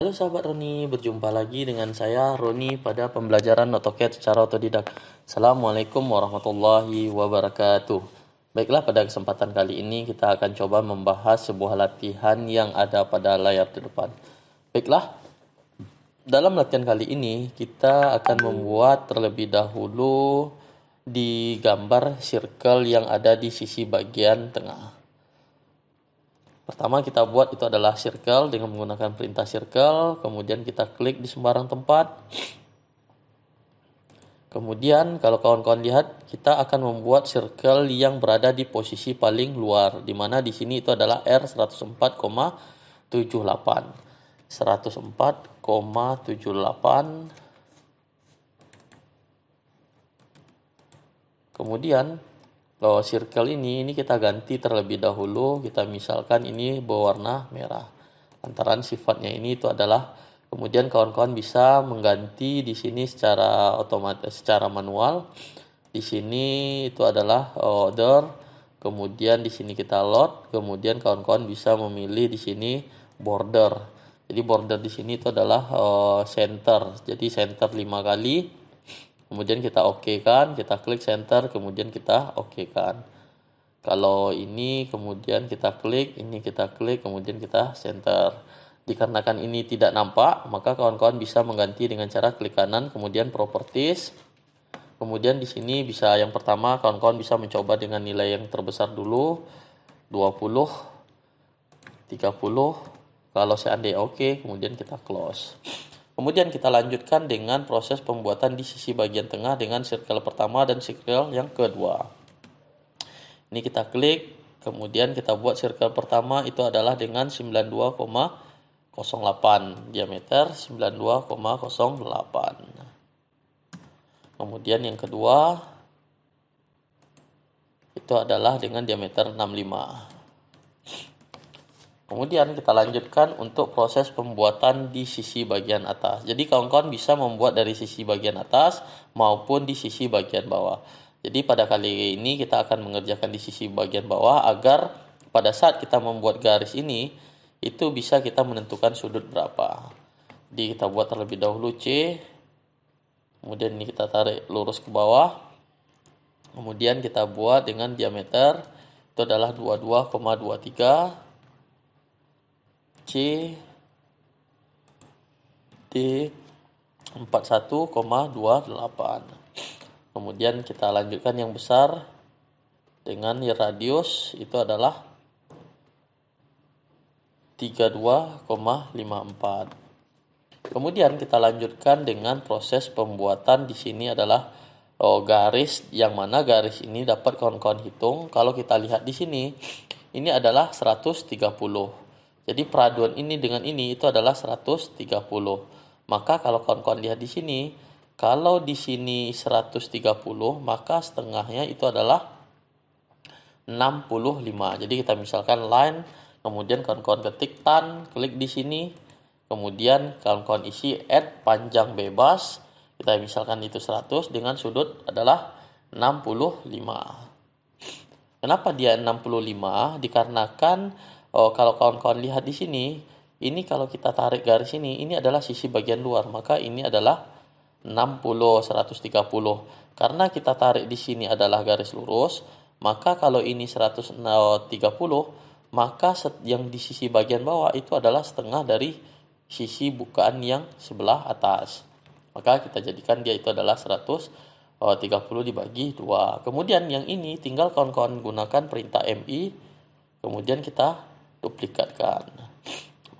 Halo sahabat Roni, berjumpa lagi dengan saya Roni pada pembelajaran AutoCAD secara otodidak. Assalamualaikum warahmatullahi wabarakatuh. Baiklah, pada kesempatan kali ini kita akan coba membahas sebuah latihan yang ada pada layar di depan. Baiklah, dalam latihan kali ini kita akan membuat terlebih dahulu di gambar circle yang ada di sisi bagian tengah. Pertama kita buat itu adalah circle dengan menggunakan perintah circle, kemudian kita klik di sembarang tempat. Kemudian kalau kawan-kawan lihat, kita akan membuat circle yang berada di posisi paling luar, di mana di sini itu adalah R104,78. 104,78. Kemudian circle ini kita ganti terlebih dahulu. Kita misalkan ini berwarna merah. Lantaran sifatnya ini itu adalah, kemudian kawan-kawan bisa mengganti di sini secara otomatis, secara manual. Di sini itu adalah order, kemudian di sini kita load, kemudian kawan-kawan bisa memilih di sini border. Jadi border di sini itu adalah center. Jadi center 5 kali. Kemudian kita OK kan, kita klik center, kemudian kita OK kan. Kalau ini kemudian kita klik, ini kita klik, kemudian kita center. Dikarenakan ini tidak nampak, maka kawan-kawan bisa mengganti dengan cara klik kanan, kemudian properties. Kemudian di sini bisa yang pertama kawan-kawan bisa mencoba dengan nilai yang terbesar dulu, 20, 30. Kalau seandainya OK, kemudian kita close. Kemudian kita lanjutkan dengan proses pembuatan di sisi bagian tengah dengan circle pertama dan circle yang kedua. Ini kita klik, kemudian kita buat circle pertama itu adalah dengan 92,08 diameter, 92,08. Kemudian yang kedua itu adalah dengan diameter 65. Kemudian kita lanjutkan untuk proses pembuatan di sisi bagian atas. Jadi kawan-kawan bisa membuat dari sisi bagian atas maupun di sisi bagian bawah. Jadi pada kali ini kita akan mengerjakan di sisi bagian bawah agar pada saat kita membuat garis ini itu bisa kita menentukan sudut berapa. Jadi kita buat terlebih dahulu C. Kemudian ini kita tarik lurus ke bawah. Kemudian kita buat dengan diameter itu adalah 22,23. C D 41,28. Kemudian kita lanjutkan yang besar dengan radius itu adalah 32,54. Kemudian kita lanjutkan dengan proses pembuatan. Di sini adalah garis, yang mana garis ini dapat kawan-kawan hitung. Kalau kita lihat di sini, ini adalah 130. Jadi peraduan ini dengan ini itu adalah 130. Maka kalau kawan-kawan lihat di sini, kalau di sini 130, maka setengahnya itu adalah 65. Jadi kita misalkan line, kemudian kawan-kawan ketik tan, klik di sini, kemudian kawan-kawan isi add panjang bebas. Kita misalkan itu 100 dengan sudut adalah 65. Kenapa dia 65? Dikarenakan kalau kawan-kawan lihat di sini, ini kalau kita tarik garis ini adalah sisi bagian luar, maka ini adalah 60, 130. Karena kita tarik di sini adalah garis lurus, maka kalau ini 130, maka yang di sisi bagian bawah itu adalah setengah dari sisi bukaan yang sebelah atas. Maka kita jadikan dia itu adalah 130 dibagi 2. Kemudian yang ini tinggal kawan-kawan gunakan perintah MI, kemudian kita duplikatkan.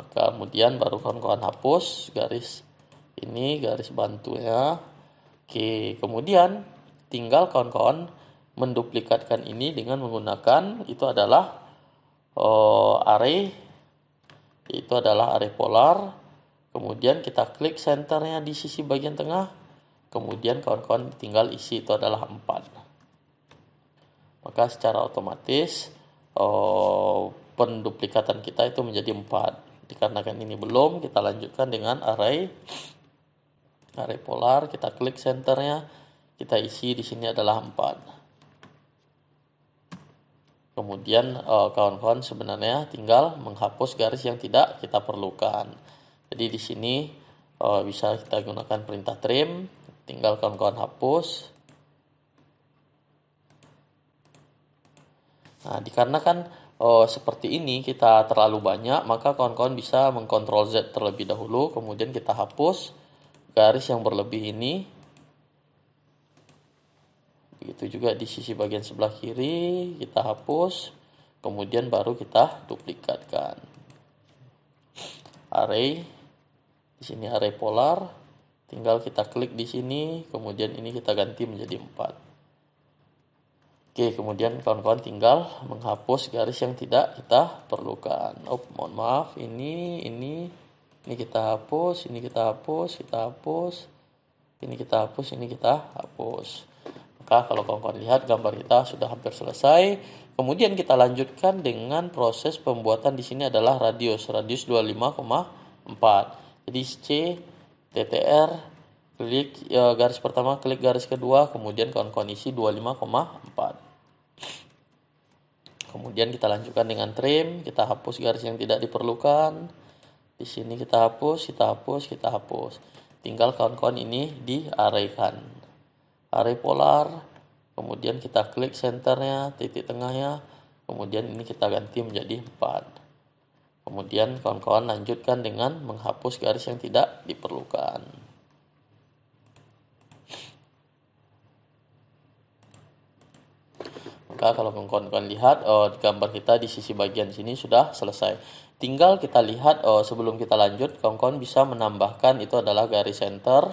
Maka kemudian baru kawan-kawan hapus garis ini, garis bantunya. Oke, kemudian tinggal kawan-kawan menduplikatkan ini dengan menggunakan itu adalah array, itu adalah array polar. Kemudian kita klik centernya di sisi bagian tengah. Kemudian kawan-kawan tinggal isi itu adalah 4. Maka secara otomatis penduplikatan kita itu menjadi 4. Dikarenakan ini belum, kita lanjutkan dengan array polar. Kita klik centernya, kita isi di sini adalah 4. Kemudian kawan-kawan sebenarnya tinggal menghapus garis yang tidak kita perlukan. Jadi di sini bisa kita gunakan perintah trim, tinggal kawan-kawan hapus. Nah, dikarenakan seperti ini kita terlalu banyak, maka kawan-kawan bisa mengkontrol Z terlebih dahulu, kemudian kita hapus garis yang berlebih ini. Begitu juga di sisi bagian sebelah kiri, kita hapus, kemudian baru kita duplikatkan. Array, di sini array polar, tinggal kita klik di sini, kemudian ini kita ganti menjadi 4. Oke, kemudian kawan-kawan tinggal menghapus garis yang tidak kita perlukan. Mohon maaf, ini kita hapus, ini kita hapus, ini kita hapus. Maka kalau kawan-kawan lihat gambar kita sudah hampir selesai. Kemudian kita lanjutkan dengan proses pembuatan di sini adalah radius 25,4. Jadi C, TTR, klik garis pertama, klik garis kedua, kemudian kawan-kawan isi 25,4. Kemudian kita lanjutkan dengan trim, kita hapus garis yang tidak diperlukan. Di sini kita hapus. Tinggal kawan-kawan ini di-array-kan. Array polar, kemudian kita klik senternya, titik tengahnya, kemudian ini kita ganti menjadi 4. Kemudian kawan-kawan lanjutkan dengan menghapus garis yang tidak diperlukan. Maka kalau kawan-kawan lihat gambar kita di sisi bagian sini sudah selesai. Tinggal kita lihat sebelum kita lanjut, kawan-kawan bisa menambahkan itu adalah garis center.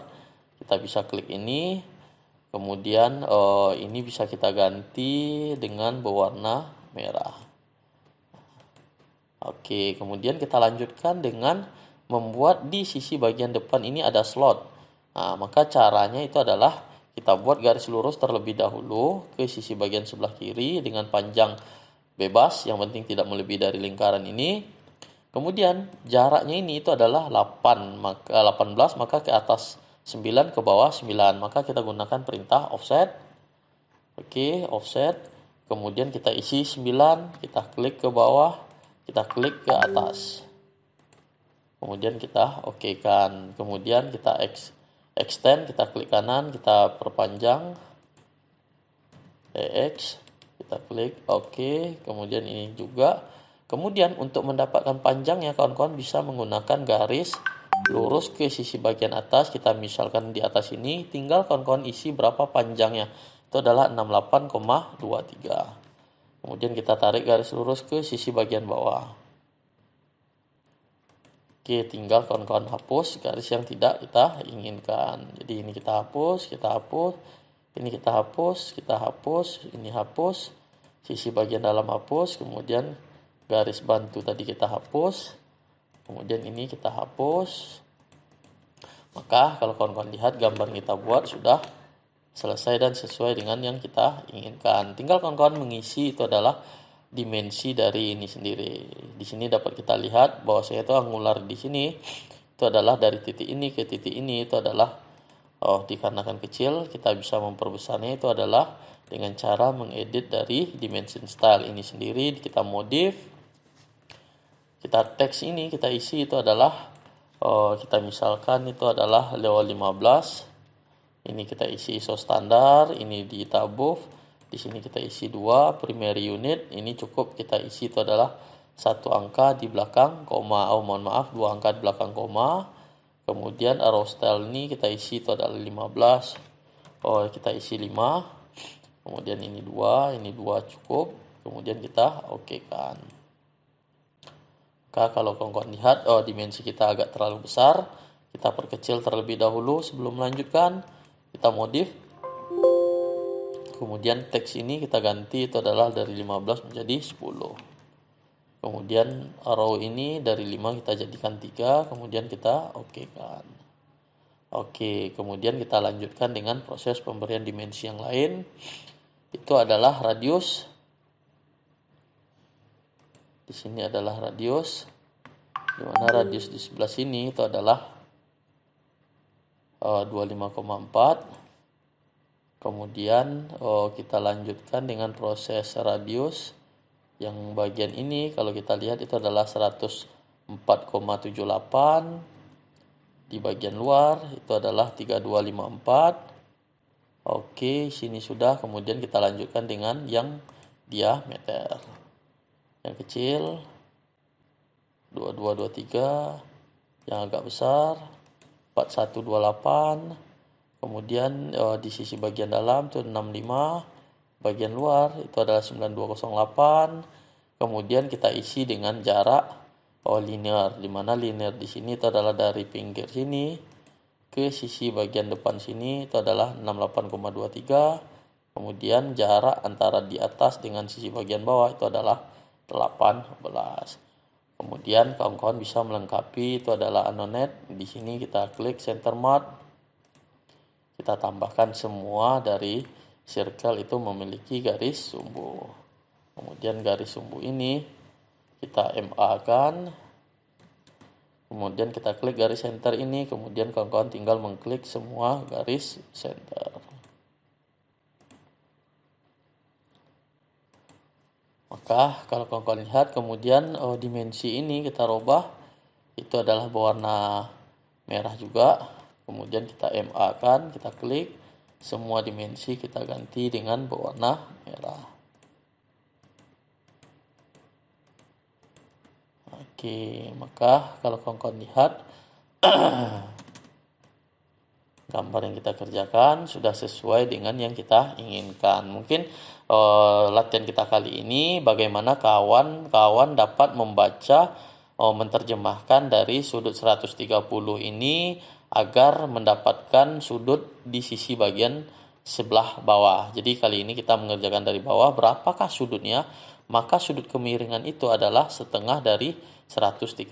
Kita bisa klik ini. Kemudian ini bisa kita ganti dengan berwarna merah. Oke, kemudian kita lanjutkan dengan membuat di sisi bagian depan ini ada slot. Nah, maka caranya itu adalah kita buat garis lurus terlebih dahulu ke sisi bagian sebelah kiri dengan panjang bebas, yang penting tidak melebihi dari lingkaran ini. Kemudian jaraknya ini itu adalah 18, maka ke atas 9, ke bawah 9. Maka kita gunakan perintah offset. Oke, offset. Kemudian kita isi 9, kita klik ke bawah, kita klik ke atas. Kemudian kita oke-kan. Kemudian kita extend, kita klik kanan, kita perpanjang EX, kita klik OK, kemudian ini juga. Kemudian untuk mendapatkan panjangnya kawan-kawan bisa menggunakan garis lurus ke sisi bagian atas. Kita misalkan di atas ini, tinggal kawan-kawan isi berapa panjangnya. Itu adalah 68,23. Kemudian kita tarik garis lurus ke sisi bagian bawah. Oke, tinggal kawan-kawan hapus garis yang tidak kita inginkan. Jadi ini kita hapus, ini kita hapus, ini hapus, sisi bagian dalam hapus, kemudian garis bantu tadi kita hapus, kemudian ini kita hapus. Maka kalau kawan-kawan lihat gambar yang kita buat sudah selesai dan sesuai dengan yang kita inginkan. Tinggal kawan-kawan mengisi itu adalah dimensi dari ini sendiri. Di sini dapat kita lihat bahwa saya itu angular di sini itu adalah dari titik ini ke titik ini itu adalah dikarenakan kecil, kita bisa memperbesarnya itu adalah dengan cara mengedit dari dimension style ini sendiri. Kita modif, kita teks ini kita isi itu adalah kita misalkan itu adalah level 15. Ini kita isi ISO standar, ini di tabuf. Di sini kita isi 2 primary unit, ini cukup kita isi itu adalah 1 angka di belakang koma, 2 angka di belakang koma. Kemudian arrow style ini kita isi itu adalah 15. Kita isi 5. Kemudian ini 2 cukup. Kemudian kita oke-kan. Maka kalau kawan-kawan lihat dimensi kita agak terlalu besar, kita perkecil terlebih dahulu sebelum melanjutkan. Kita modif. Kemudian teks ini kita ganti itu adalah dari 15 menjadi 10. Kemudian arrow ini dari 5 kita jadikan 3, kemudian kita oke-kan. Oke, kemudian kita lanjutkan dengan proses pemberian dimensi yang lain. Itu adalah radius. Di sini adalah radius. Di mana radius di sebelah sini itu adalah 25,4. Kemudian kita lanjutkan dengan proses radius yang bagian ini kalau kita lihat itu adalah 104,78. di bagian luar itu adalah 3254. Oke, sini sudah. Kemudian kita lanjutkan dengan yang diameter. Yang kecil 2223, yang agak besar 4128. Kemudian di sisi bagian dalam itu 65, bagian luar itu adalah 9208. Kemudian kita isi dengan jarak linear, di mana linear di sini itu adalah dari pinggir sini ke sisi bagian depan sini itu adalah 68,23. Kemudian jarak antara di atas dengan sisi bagian bawah itu adalah 18. Kemudian kawan-kawan bisa melengkapi, itu adalah Anonet. Di sini kita klik center mark. Kita tambahkan semua dari circle itu memiliki garis sumbu. Kemudian garis sumbu ini kita MA kan. Kemudian kita klik garis center ini. Kemudian kawan-kawan tinggal mengklik semua garis center. Maka kalau kawan-kawan lihat, kemudian dimensi ini kita rubah, itu adalah berwarna merah juga. Kemudian kita MA kan, kita klik, semua dimensi kita ganti dengan berwarna merah. Oke, maka kalau kawan-kawan lihat gambar yang kita kerjakan sudah sesuai dengan yang kita inginkan. Mungkin latihan kita kali ini bagaimana kawan-kawan dapat membaca, menerjemahkan dari sudut 130 ini agar mendapatkan sudut di sisi bagian sebelah bawah. Jadi kali ini kita mengerjakan dari bawah, berapakah sudutnya? Maka sudut kemiringan itu adalah setengah dari 130.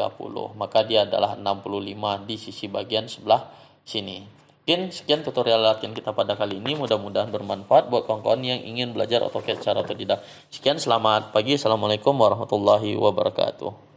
Maka dia adalah 65 di sisi bagian sebelah sini. Mungkin sekian tutorial latihan kita pada kali ini. Mudah-mudahan bermanfaat buat kawan-kawan yang ingin belajar AutoCAD secara otodidak. Sekian, selamat pagi. Assalamualaikum warahmatullahi wabarakatuh.